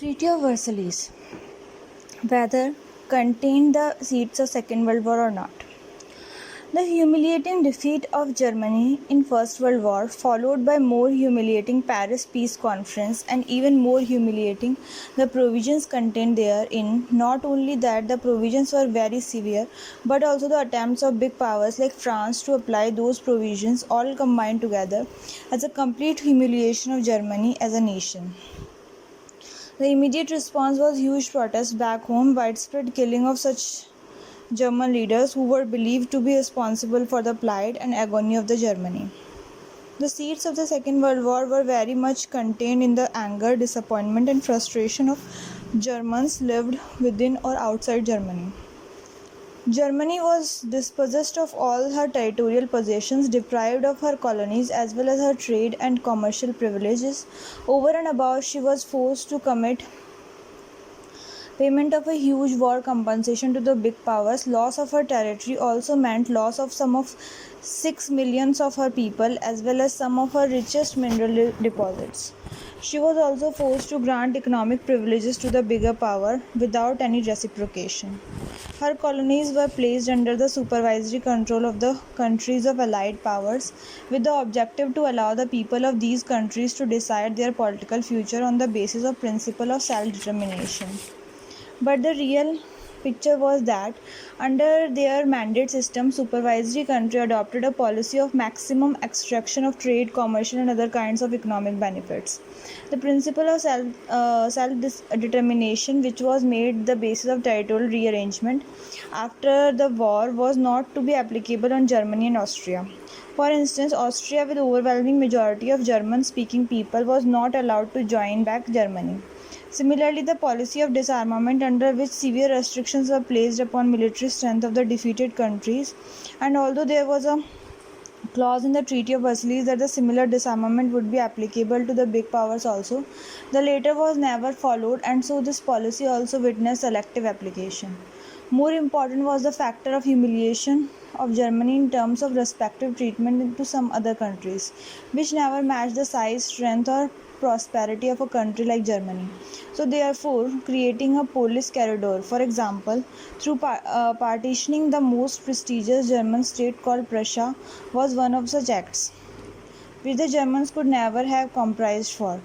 Treaty of Versailles, whether contained the seeds of Second World War or not. The humiliating defeat of Germany in First World War, followed by more humiliating Paris Peace Conference and even more humiliating the provisions contained therein. Not only that, the provisions were very severe, but also the attempts of big powers like France to apply those provisions all combined together as a complete humiliation of Germany as a nation. The immediate response was huge protests back home, widespread killing of such German leaders who were believed to be responsible for the plight and agony of the Germany. The seeds of the Second World War were very much contained in the anger, disappointment, and frustration of Germans lived within or outside Germany. Germany was dispossessed of all her territorial possessions, deprived of her colonies as well as her trade and commercial privileges. Over and above, she was forced to commit payment of a huge war compensation to the big powers. Loss of her territory also meant loss of some of 6 millions of her people as well as some of her richest mineral deposits. She was also forced to grant economic privileges to the bigger power without any reciprocation. Her colonies were placed under the supervisory control of the countries of Allied powers with the objective to allow the people of these countries to decide their political future on the basis of principle of self-determination. But the real picture was that under their mandate system, supervisory country adopted a policy of maximum extraction of trade, commercial and other kinds of economic benefits. The principle of self-determination, which was made the basis of territorial rearrangement after the war, was not to be applicable on Germany and Austria. For instance, Austria, with overwhelming majority of German-speaking people, was not allowed to join back Germany. Similarly, the policy of disarmament, under which severe restrictions were placed upon military strength of the defeated countries, and although there was a clause in the Treaty of Versailles that the similar disarmament would be applicable to the big powers also, the latter was never followed, and so this policy also witnessed selective application. More important was the factor of humiliation of Germany in terms of respective treatment to some other countries, which never matched the size, strength, or prosperity of a country like Germany. So, therefore, creating a police corridor, for example, through partitioning the most prestigious German state called Prussia, was one of such acts, which the Germans could never have compromised for.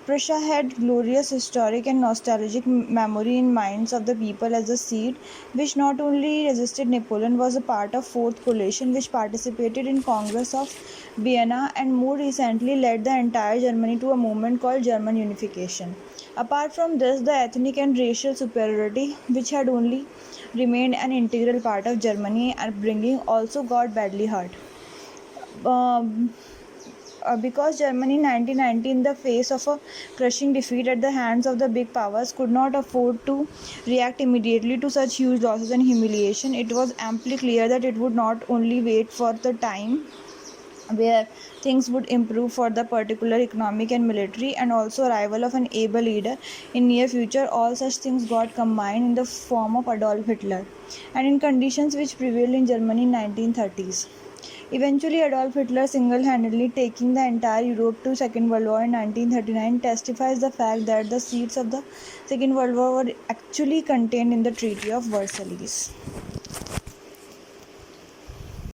Prussia had glorious historic and nostalgic memory in minds of the people as a seat which not only resisted Napoleon, was a part of Fourth Coalition which participated in Congress of Vienna and more recently led the entire Germany to a movement called German unification. Apart from this, the ethnic and racial superiority, which had only remained an integral part of Germany upbringing, also got badly hurt. Because Germany in 1990, in the face of a crushing defeat at the hands of the big powers, could not afford to react immediately to such huge losses and humiliation, it was amply clear that it would not only wait for the time where things would improve for the particular economic and military and also arrival of an able leader in near future. All such things got combined in the form of Adolf Hitler and in conditions which prevailed in Germany in 1930s. Eventually, Adolf Hitler single-handedly taking the entire Europe to Second World War in 1939 testifies the fact that the seeds of the Second World War were actually contained in the Treaty of Versailles.